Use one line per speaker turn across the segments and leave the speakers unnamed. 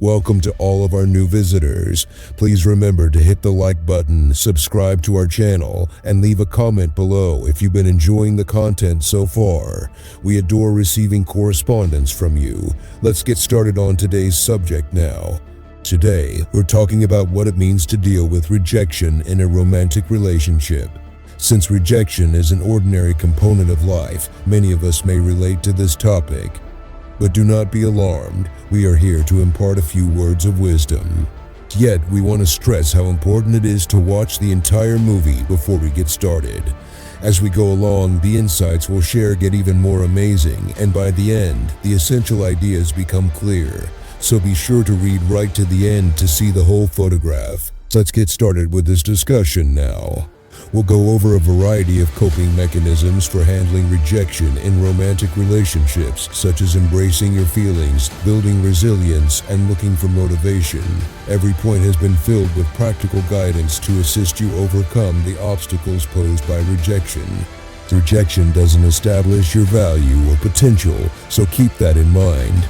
Welcome to all of our new visitors. Please remember to hit the like button, subscribe to our channel, and leave a comment below if you've been enjoying the content so far. We adore receiving correspondence from you. Let's get started on today's subject now. Today, we're talking about what it means to deal with rejection in a romantic relationship. Since rejection is an ordinary component of life, many of us may relate to this topic. But do not be alarmed, we are here to impart a few words of wisdom. Yet, we want to stress how important it is to watch the entire movie before we get started. As we go along, the insights we'll share get even more amazing, and by the end, the essential ideas become clear. So be sure to read right to the end to see the whole photograph. Let's get started with this discussion now. We'll go over a variety of coping mechanisms for handling rejection in romantic relationships, such as embracing your feelings, building resilience, and looking for motivation. Every point has been filled with practical guidance to assist you overcome the obstacles posed by rejection. Rejection doesn't establish your value or potential, so keep that in mind.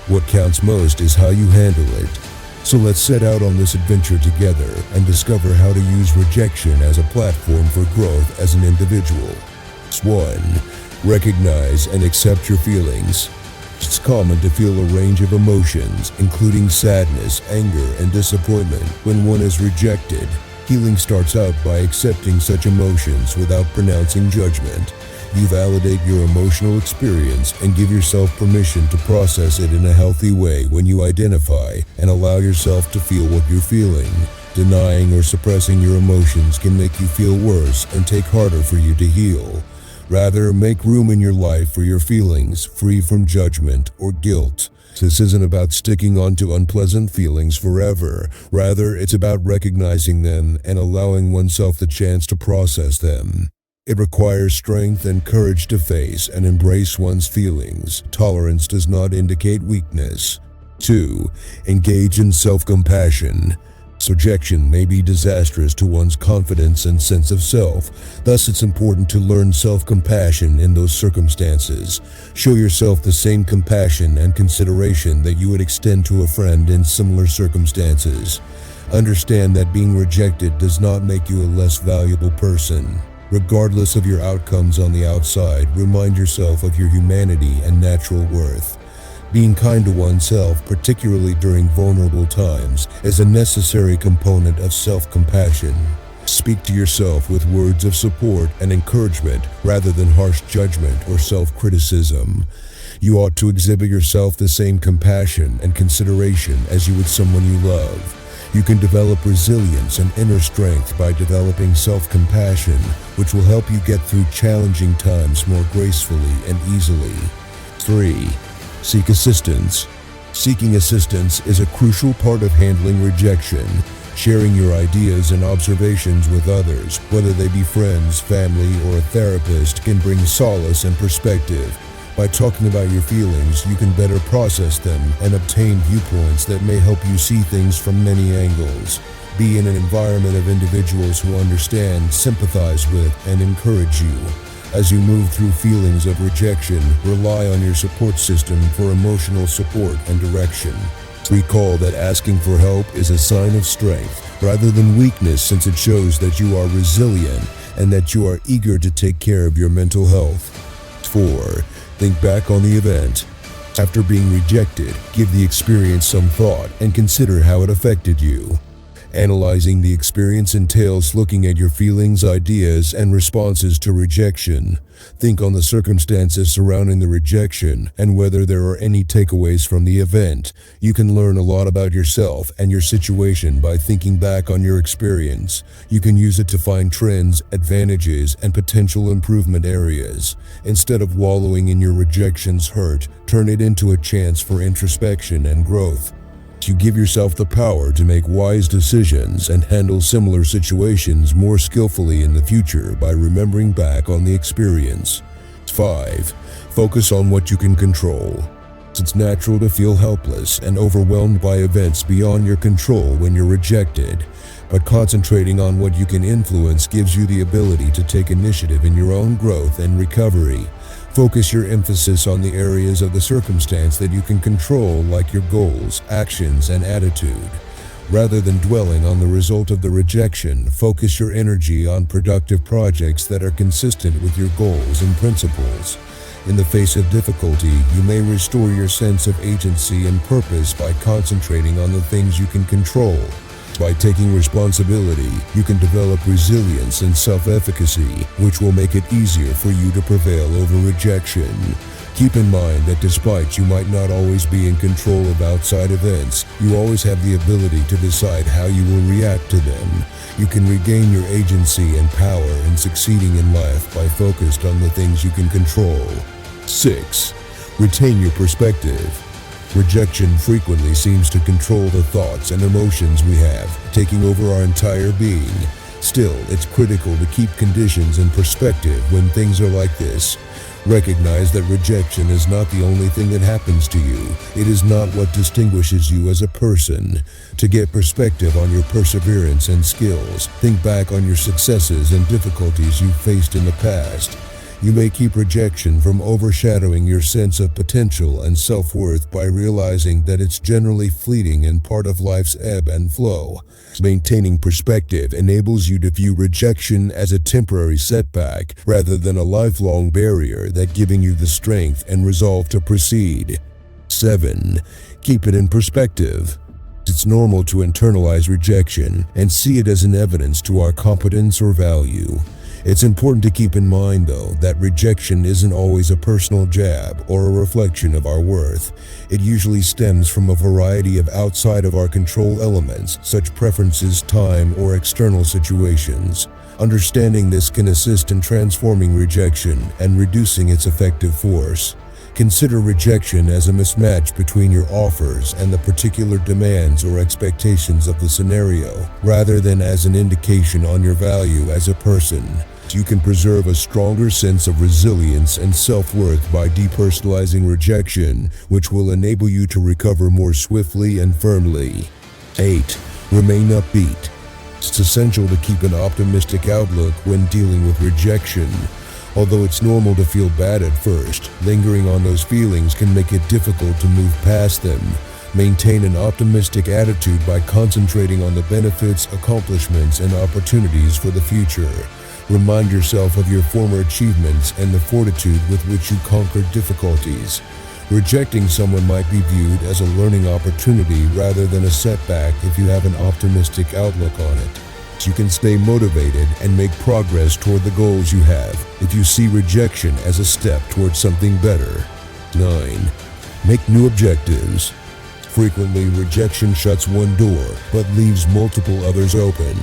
What counts most is how you handle it. So let's set out on this adventure together and discover how to use rejection as a platform for growth as an individual. 1. Recognize and accept your feelings. It's common to feel a range of emotions, including sadness, anger, and disappointment when one is rejected. Healing starts out by accepting such emotions without pronouncing judgment. You validate your emotional experience and give yourself permission to process it in a healthy way when you identify and allow yourself to feel what you're feeling. Denying or suppressing your emotions can make you feel worse and take harder for you to heal. Rather, make room in your life for your feelings, free from judgment or guilt. This isn't about sticking on to unpleasant feelings forever. Rather, it's about recognizing them and allowing oneself the chance to process them. It requires strength and courage to face and embrace one's feelings. Tolerance does not indicate weakness. 2. Engage in self-compassion. Rejection may be disastrous to one's confidence and sense of self. Thus, it's important to learn self-compassion in those circumstances. Show yourself the same compassion and consideration that you would extend to a friend in similar circumstances. Understand that being rejected does not make you a less valuable person. Regardless of your outcomes on the outside, remind yourself of your humanity and natural worth. Being kind to oneself, particularly during vulnerable times, is a necessary component of self-compassion. Speak to yourself with words of support and encouragement rather than harsh judgment or self-criticism. You ought to exhibit yourself the same compassion and consideration as you would someone you love. You can develop resilience and inner strength by developing self-compassion, which will help you get through challenging times more gracefully and easily. 3. Seek assistance. Seeking assistance is a crucial part of handling rejection. Sharing your ideas and observations with others, whether they be friends, family, or a therapist, can bring solace and perspective. By talking about your feelings, you can better process them and obtain viewpoints that may help you see things from many angles. Be in an environment of individuals who understand, sympathize with, and encourage you. As you move through feelings of rejection, rely on your support system for emotional support and direction. Recall that asking for help is a sign of strength rather than weakness, since it shows that you are resilient and that you are eager to take care of your mental health. 4. Think back on the event. After being rejected, give the experience some thought and consider how it affected you. Analyzing the experience entails looking at your feelings, ideas, and responses to rejection. Think on the circumstances surrounding the rejection and whether there are any takeaways from the event. You can learn a lot about yourself and your situation by thinking back on your experience. You can use it to find trends, advantages, and potential improvement areas. Instead of wallowing in your rejection's hurt, turn it into a chance for introspection and growth. You give yourself the power to make wise decisions and handle similar situations more skillfully in the future by remembering back on the experience. 5. Focus on what you can control. It's natural to feel helpless and overwhelmed by events beyond your control when you're rejected, but concentrating on what you can influence gives you the ability to take initiative in your own growth and recovery. Focus your emphasis on the areas of the circumstance that you can control, like your goals, actions, and attitude. Rather than dwelling on the result of the rejection, focus your energy on productive projects that are consistent with your goals and principles. In the face of difficulty, you may restore your sense of agency and purpose by concentrating on the things you can control. By taking responsibility, you can develop resilience and self-efficacy, which will make it easier for you to prevail over rejection. Keep in mind that despite you might not always be in control of outside events, you always have the ability to decide how you will react to them. You can regain your agency and power in succeeding in life by focused on the things you can control. 6. Retain your perspective. Rejection frequently seems to control the thoughts and emotions we have, taking over our entire being. Still, it's critical to keep conditions in perspective when things are like this. Recognize that rejection is not the only thing that happens to you. It is not what distinguishes you as a person. To get perspective on your perseverance and skills, think back on your successes and difficulties you've faced in the past. You may keep rejection from overshadowing your sense of potential and self-worth by realizing that it's generally fleeting and part of life's ebb and flow. Maintaining perspective enables you to view rejection as a temporary setback rather than a lifelong barrier that giving you the strength and resolve to proceed. 7. Keep it in perspective. It's normal to internalize rejection and see it as an evidence to our competence or value. It's important to keep in mind, though, that rejection isn't always a personal jab or a reflection of our worth. It usually stems from a variety of outside of our control elements, such preferences, time, or external situations. Understanding this can assist in transforming rejection and reducing its effective force. Consider rejection as a mismatch between your offers and the particular demands or expectations of the scenario, rather than as an indication on your value as a person. You can preserve a stronger sense of resilience and self-worth by depersonalizing rejection, which will enable you to recover more swiftly and firmly. 8. Remain upbeat. It's essential to keep an optimistic outlook when dealing with rejection. Although it's normal to feel bad at first, lingering on those feelings can make it difficult to move past them. Maintain an optimistic attitude by concentrating on the benefits, accomplishments, and opportunities for the future. Remind yourself of your former achievements and the fortitude with which you conquered difficulties. Rejecting someone might be viewed as a learning opportunity rather than a setback if you have an optimistic outlook on it. You can stay motivated and make progress toward the goals you have if you see rejection as a step towards something better. 9. Make new objectives. Frequently, rejection shuts one door but leaves multiple others open.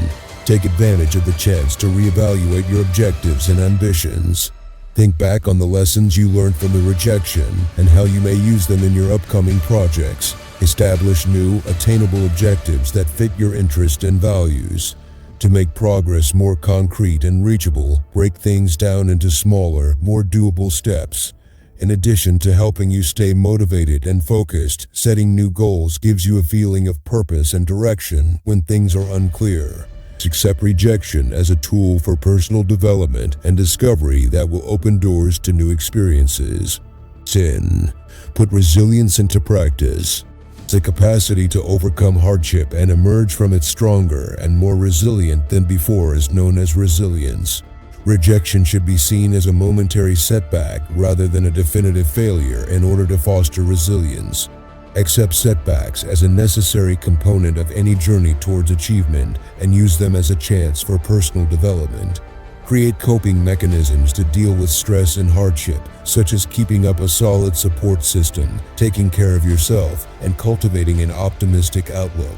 Take advantage of the chance to reevaluate your objectives and ambitions. Think back on the lessons you learned from the rejection and how you may use them in your upcoming projects. Establish new, attainable objectives that fit your interests and values. To make progress more concrete and reachable, break things down into smaller, more doable steps. In addition to helping you stay motivated and focused, setting new goals gives you a feeling of purpose and direction when things are unclear. Accept rejection as a tool for personal development and discovery that will open doors to new experiences. 10. Put resilience into practice. The capacity to overcome hardship and emerge from it stronger and more resilient than before is known as resilience. Rejection should be seen as a momentary setback rather than a definitive failure in order to foster resilience. Accept setbacks as a necessary component of any journey towards achievement and use them as a chance for personal development. Create coping mechanisms to deal with stress and hardship, such as keeping up a solid support system, taking care of yourself, and cultivating an optimistic outlook.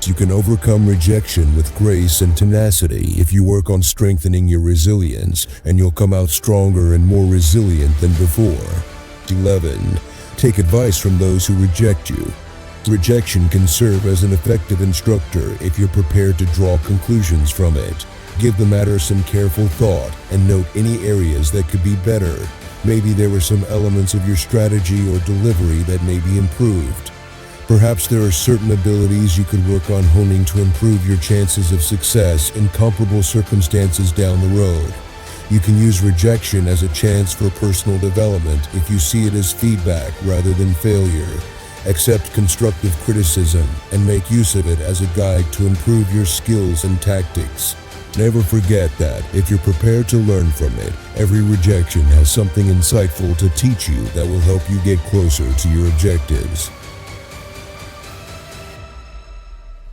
You can overcome rejection with grace and tenacity if you work on strengthening your resilience, and you'll come out stronger and more resilient than before. 11. Take advice from those who reject you. Rejection can serve as an effective instructor if you're prepared to draw conclusions from it. Give the matter some careful thought and note any areas that could be better. Maybe there were some elements of your strategy or delivery that may be improved. Perhaps there are certain abilities you could work on honing to improve your chances of success in comparable circumstances down the road. You can use rejection as a chance for personal development if you see it as feedback rather than failure. Accept constructive criticism and make use of it as a guide to improve your skills and tactics. Never forget that if you're prepared to learn from it, every rejection has something insightful to teach you that will help you get closer to your objectives.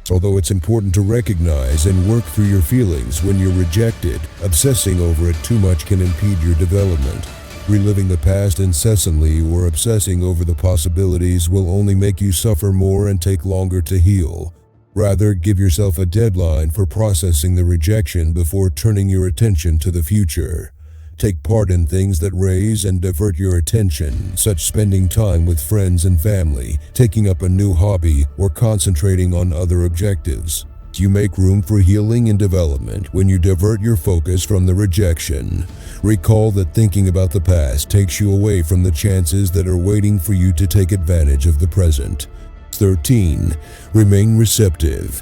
Although it's important to recognize and work through your feelings when you're rejected, obsessing over it too much can impede your development. Reliving the past incessantly or obsessing over the possibilities will only make you suffer more and take longer to heal. Rather, give yourself a deadline for processing the rejection before turning your attention to the future. Take part in things that raise and divert your attention, such spending time with friends and family, taking up a new hobby, or concentrating on other objectives. You make room for healing and development when you divert your focus from the rejection. Recall that thinking about the past takes you away from the chances that are waiting for you to take advantage of the present. 13. Remain receptive.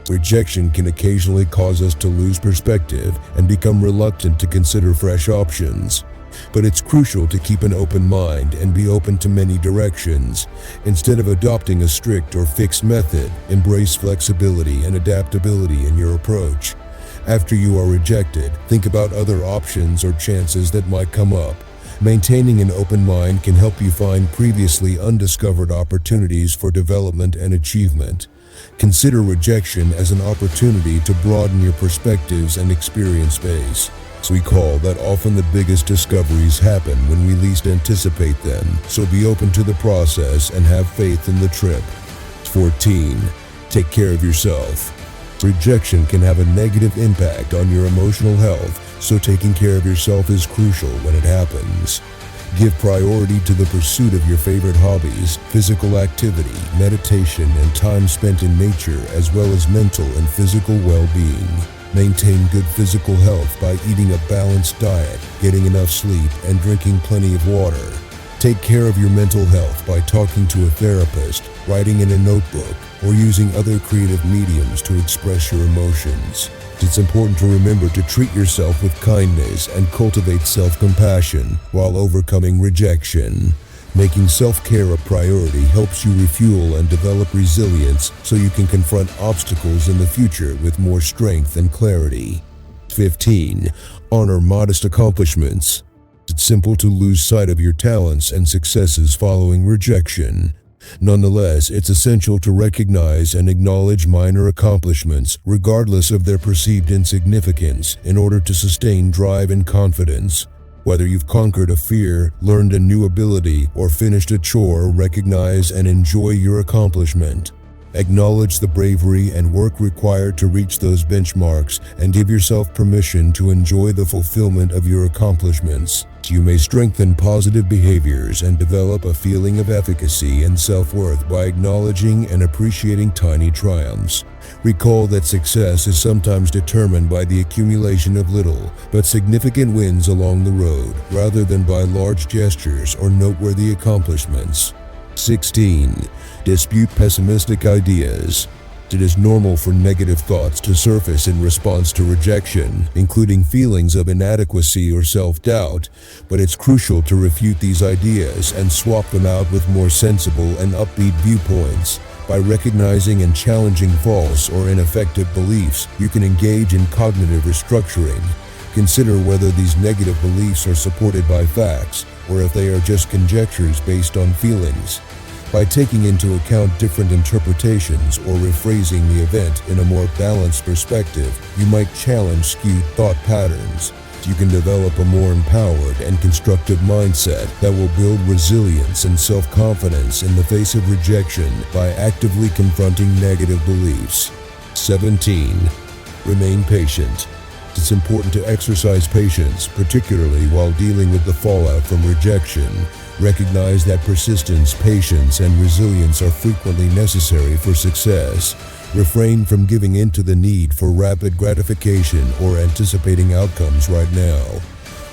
Rejection can occasionally cause us to lose perspective and become reluctant to consider fresh options. But it's crucial to keep an open mind and be open to many directions. Instead of adopting a strict or fixed method, embrace flexibility and adaptability in your approach. After you are rejected, think about other options or chances that might come up. Maintaining an open mind can help you find previously undiscovered opportunities for development and achievement. Consider rejection as an opportunity to broaden your perspectives and experience base. Recall that often the biggest discoveries happen when we least anticipate them, so be open to the process and have faith in the trip. 14. Take care of yourself. Rejection can have a negative impact on your emotional health, so taking care of yourself is crucial when it happens. Give priority to the pursuit of your favorite hobbies, physical activity, meditation, and time spent in nature, as well as mental and physical well-being. Maintain good physical health by eating a balanced diet, getting enough sleep, and drinking plenty of water. Take care of your mental health by talking to a therapist, writing in a notebook, or using other creative mediums to express your emotions. It's important to remember to treat yourself with kindness and cultivate self-compassion while overcoming rejection. Making self-care a priority helps you refuel and develop resilience so you can confront obstacles in the future with more strength and clarity. 15. Honor modest accomplishments. It's simple to lose sight of your talents and successes following rejection. Nonetheless, it's essential to recognize and acknowledge minor accomplishments, regardless of their perceived insignificance, in order to sustain drive and confidence. Whether you've conquered a fear, learned a new ability, or finished a chore, recognize and enjoy your accomplishment. Acknowledge the bravery and work required to reach those benchmarks, and give yourself permission to enjoy the fulfillment of your accomplishments. You may strengthen positive behaviors and develop a feeling of efficacy and self-worth by acknowledging and appreciating tiny triumphs. Recall that success is sometimes determined by the accumulation of little but significant wins along the road, rather than by large gestures or noteworthy accomplishments. 16. Dispute pessimistic ideas. It is normal for negative thoughts to surface in response to rejection, including feelings of inadequacy or self-doubt, but it's crucial to refute these ideas and swap them out with more sensible and upbeat viewpoints. By recognizing and challenging false or ineffective beliefs, you can engage in cognitive restructuring. Consider whether these negative beliefs are supported by facts, or if they are just conjectures based on feelings. By taking into account different interpretations or rephrasing the event in a more balanced perspective, you might challenge skewed thought patterns. You can develop a more empowered and constructive mindset that will build resilience and self-confidence in the face of rejection by actively confronting negative beliefs. 17. Remain patient. It's important to exercise patience, particularly while dealing with the fallout from rejection. Recognize that persistence, patience, and resilience are frequently necessary for success. Refrain from giving in to the need for rapid gratification or anticipating outcomes right now.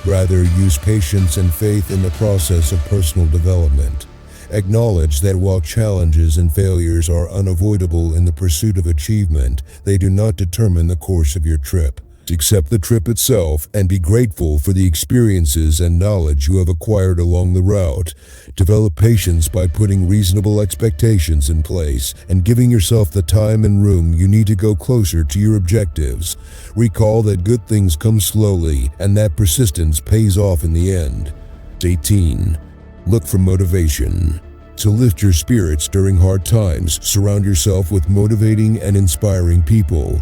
Rather, use patience and faith in the process of personal development. Acknowledge that while challenges and failures are unavoidable in the pursuit of achievement, they do not determine the course of your trip. Accept the trip itself and be grateful for the experiences and knowledge you have acquired along the route. Develop patience by putting reasonable expectations in place and giving yourself the time and room you need to go closer to your objectives. Recall that good things come slowly and that persistence pays off in the end. 18. Look for motivation. To lift your spirits during hard times, surround yourself with motivating and inspiring people.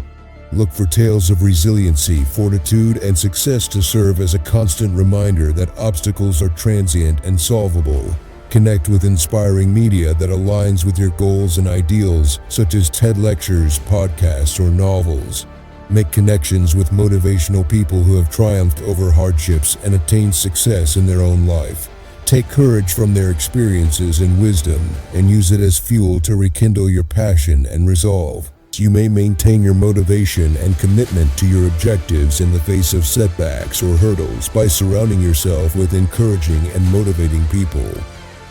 Look for tales of resiliency, fortitude, and success to serve as a constant reminder that obstacles are transient and solvable. Connect with inspiring media that aligns with your goals and ideals, such as TED Lectures, podcasts, or novels. Make connections with motivational people who have triumphed over hardships and attained success in their own life. Take courage from their experiences and wisdom and use it as fuel to rekindle your passion and resolve. You may maintain your motivation and commitment to your objectives in the face of setbacks or hurdles by surrounding yourself with encouraging and motivating people.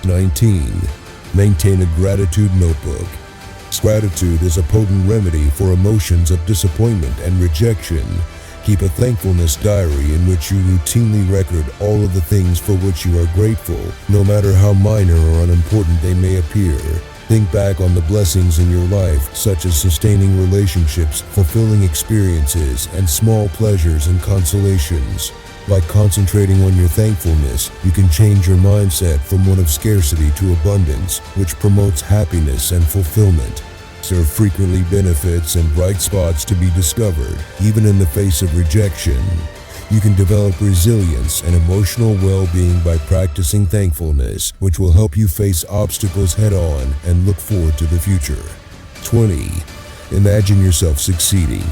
19. Maintain a gratitude notebook. Gratitude is a potent remedy for emotions of disappointment and rejection. Keep a thankfulness diary in which you routinely record all of the things for which you are grateful, no matter how minor or unimportant they may appear. Think back on the blessings in your life, such as sustaining relationships, fulfilling experiences, and small pleasures and consolations. By concentrating on your thankfulness, you can change your mindset from one of scarcity to abundance, which promotes happiness and fulfillment. There are frequently benefits and bright spots to be discovered, even in the face of rejection. You can develop resilience and emotional well-being by practicing thankfulness, which will help you face obstacles head-on and look forward to the future. 20. Imagine yourself succeeding.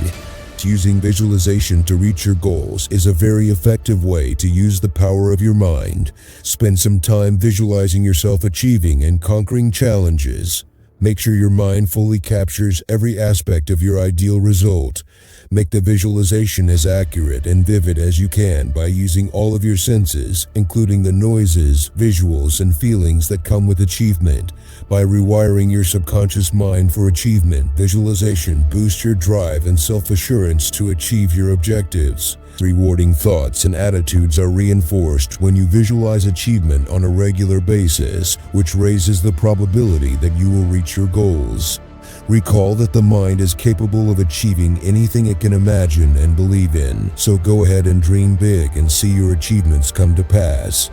Using visualization to reach your goals is a very effective way to use the power of your mind. Spend some time visualizing yourself achieving and conquering challenges. Make sure your mind fully captures every aspect of your ideal result. Make the visualization as accurate and vivid as you can by using all of your senses, including the noises, visuals, and feelings that come with achievement. By rewiring your subconscious mind for achievement, visualization boosts your drive and self-assurance to achieve your objectives. Rewarding thoughts and attitudes are reinforced when you visualize achievement on a regular basis, which raises the probability that you will reach your goals. Recall that the mind is capable of achieving anything it can imagine and believe in, so go ahead and dream big and see your achievements come to pass.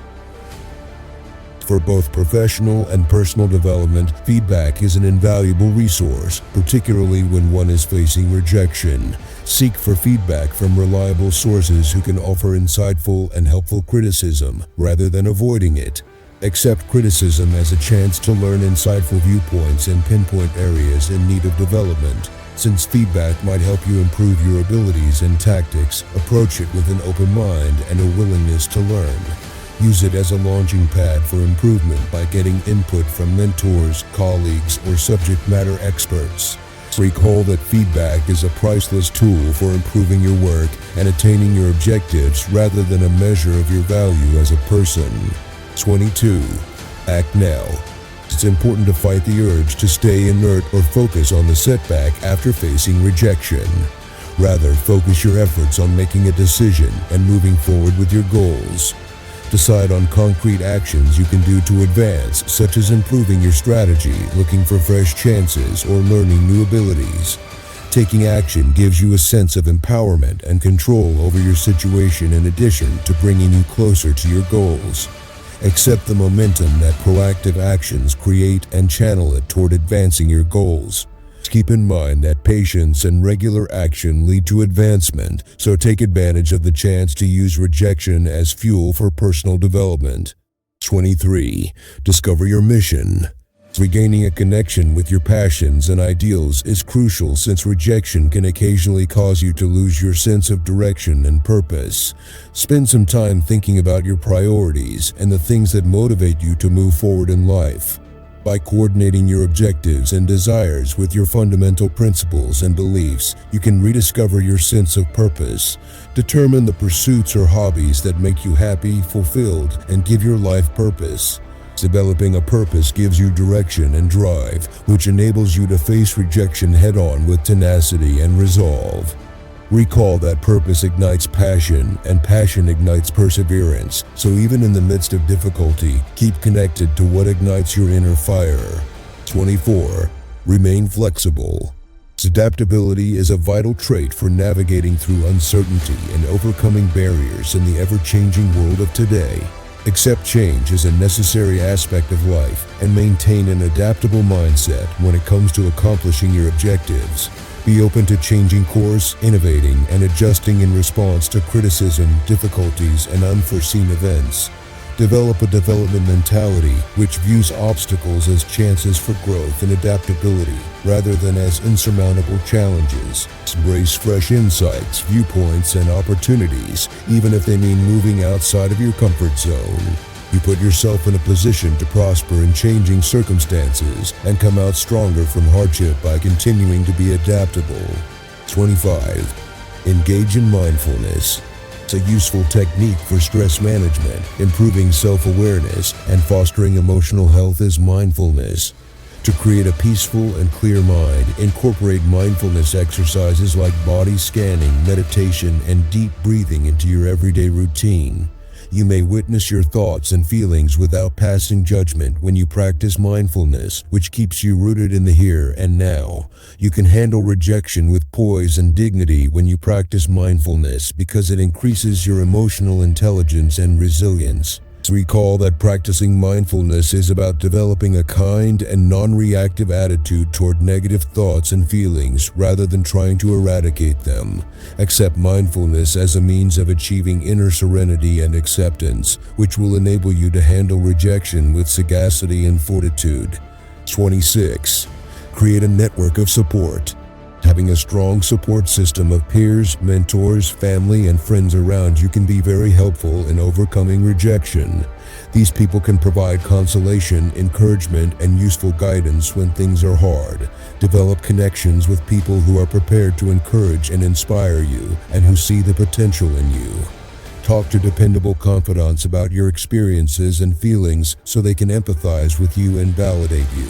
For both professional and personal development, feedback is an invaluable resource, particularly when one is facing rejection. Seek for feedback from reliable sources who can offer insightful and helpful criticism, rather than avoiding it. Accept criticism as a chance to learn insightful viewpoints and pinpoint areas in need of development. Since feedback might help you improve your abilities and tactics, approach it with an open mind and a willingness to learn. Use it as a launching pad for improvement by getting input from mentors, colleagues, or subject matter experts. Recall that feedback is a priceless tool for improving your work and attaining your objectives rather than a measure of your value as a person. 22. Act now. It's important to fight the urge to stay inert or focus on the setback after facing rejection. Rather, focus your efforts on making a decision and moving forward with your goals. Decide on concrete actions you can do to advance, such as improving your strategy, looking for fresh chances, or learning new abilities. Taking action gives you a sense of empowerment and control over your situation in addition to bringing you closer to your goals. Accept the momentum that proactive actions create and channel it toward advancing your goals. Keep in mind that patience and regular action lead to advancement, so take advantage of the chance to use rejection as fuel for personal development. 23. Discover your mission. Regaining a connection with your passions and ideals is crucial since rejection can occasionally cause you to lose your sense of direction and purpose. Spend some time thinking about your priorities and the things that motivate you to move forward in life. By coordinating your objectives and desires with your fundamental principles and beliefs, you can rediscover your sense of purpose. Determine the pursuits or hobbies that make you happy, fulfilled, and give your life purpose. Developing a purpose gives you direction and drive, which enables you to face rejection head-on with tenacity and resolve. Recall that purpose ignites passion, and passion ignites perseverance. So even in the midst of difficulty, keep connected to what ignites your inner fire. 24. Remain flexible. Adaptability is a vital trait for navigating through uncertainty and overcoming barriers in the ever-changing world of today. Accept change as a necessary aspect of life and maintain an adaptable mindset when it comes to accomplishing your objectives. Be open to changing course, innovating, and adjusting in response to criticism, difficulties, and unforeseen events. Develop a development mentality which views obstacles as chances for growth and adaptability rather than as insurmountable challenges. Embrace fresh insights, viewpoints, and opportunities, even if they mean moving outside of your comfort zone. You put yourself in a position to prosper in changing circumstances and come out stronger from hardship by continuing to be adaptable. 25. Engage in mindfulness. It's a useful technique for stress management, improving self-awareness, and fostering emotional health is mindfulness. To create a peaceful and clear mind, incorporate mindfulness exercises like body scanning, meditation, and deep breathing into your everyday routine. You may witness your thoughts and feelings without passing judgment when you practice mindfulness, which keeps you rooted in the here and now. You can handle rejection with poise and dignity when you practice mindfulness because it increases your emotional intelligence and resilience. Recall that practicing mindfulness is about developing a kind and non-reactive attitude toward negative thoughts and feelings rather than trying to eradicate them. Accept mindfulness as a means of achieving inner serenity and acceptance, which will enable you to handle rejection with sagacity and fortitude. 26. Create a network of support. Having a strong support system of peers, mentors, family, and friends around you can be very helpful in overcoming rejection. These people can provide consolation, encouragement, and useful guidance when things are hard. Develop connections with people who are prepared to encourage and inspire you and who see the potential in you. Talk to dependable confidants about your experiences and feelings so they can empathize with you and validate you.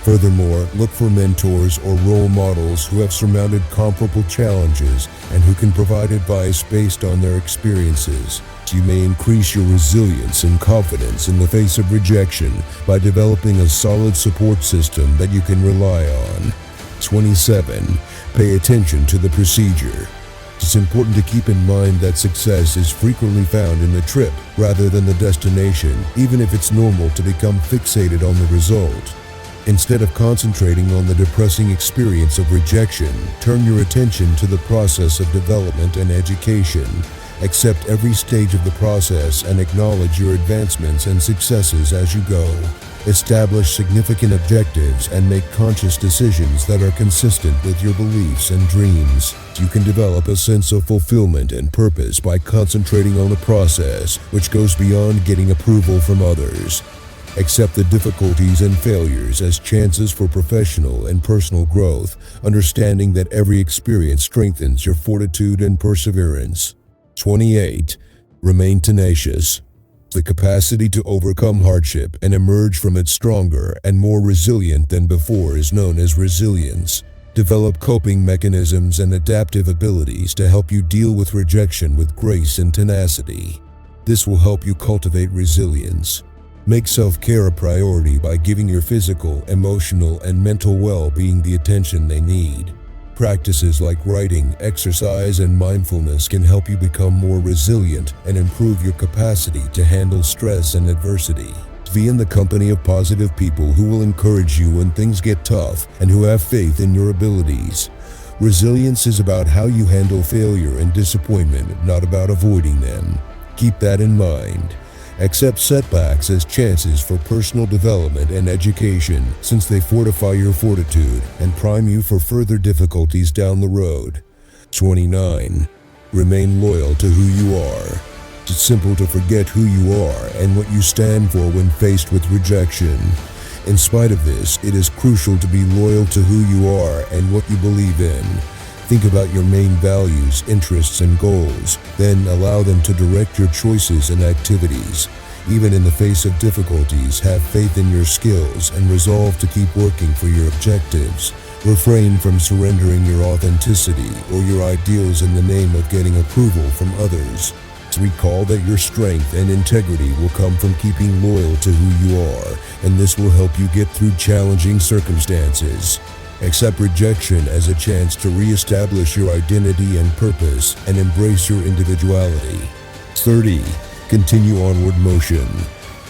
Furthermore, look for mentors or role models who have surmounted comparable challenges and who can provide advice based on their experiences. You may increase your resilience and confidence in the face of rejection by developing a solid support system that you can rely on. 27. Pay attention to the procedure. It's important to keep in mind that success is frequently found in the trip rather than the destination, even if it's normal to become fixated on the result. Instead of concentrating on the depressing experience of rejection, turn your attention to the process of development and education. Accept every stage of the process and acknowledge your advancements and successes as you go. Establish significant objectives and make conscious decisions that are consistent with your beliefs and dreams. You can develop a sense of fulfillment and purpose by concentrating on the process, which goes beyond getting approval from others. Accept the difficulties and failures as chances for professional and personal growth, understanding that every experience strengthens your fortitude and perseverance. 28. Remain tenacious. The capacity to overcome hardship and emerge from it stronger and more resilient than before is known as resilience. Develop coping mechanisms and adaptive abilities to help you deal with rejection with grace and tenacity. This will help you cultivate resilience. Make self-care a priority by giving your physical, emotional, and mental well-being the attention they need. Practices like writing, exercise, and mindfulness can help you become more resilient and improve your capacity to handle stress and adversity. Be in the company of positive people who will encourage you when things get tough and who have faith in your abilities. Resilience is about how you handle failure and disappointment, not about avoiding them. Keep that in mind. Accept setbacks as chances for personal development and education, since they fortify your fortitude and prime you for further difficulties down the road. 29. Remain loyal to who you are. It's simple to forget who you are and what you stand for when faced with rejection. In spite of this, it is crucial to be loyal to who you are and what you believe in. Think about your main values, interests, and goals, then allow them to direct your choices and activities. Even in the face of difficulties, have faith in your skills and resolve to keep working for your objectives. Refrain from surrendering your authenticity or your ideals in the name of getting approval from others. Recall that your strength and integrity will come from keeping loyal to who you are, and this will help you get through challenging circumstances. Accept rejection as a chance to reestablish your identity and purpose and embrace your individuality. 30. Continue onward motion.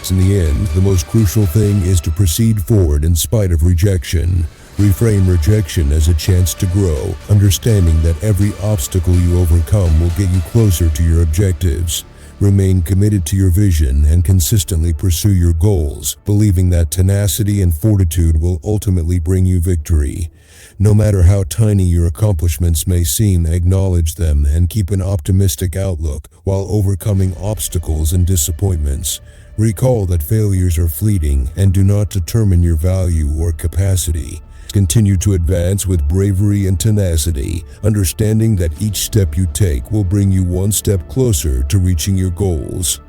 In the end, the most crucial thing is to proceed forward in spite of rejection. Reframe rejection as a chance to grow, understanding that every obstacle you overcome will get you closer to your objectives. Remain committed to your vision and consistently pursue your goals, believing that tenacity and fortitude will ultimately bring you victory. No matter how tiny your accomplishments may seem, acknowledge them and keep an optimistic outlook while overcoming obstacles and disappointments. Recall that failures are fleeting and do not determine your value or capacity. Continue to advance with bravery and tenacity, understanding that each step you take will bring you one step closer to reaching your goals.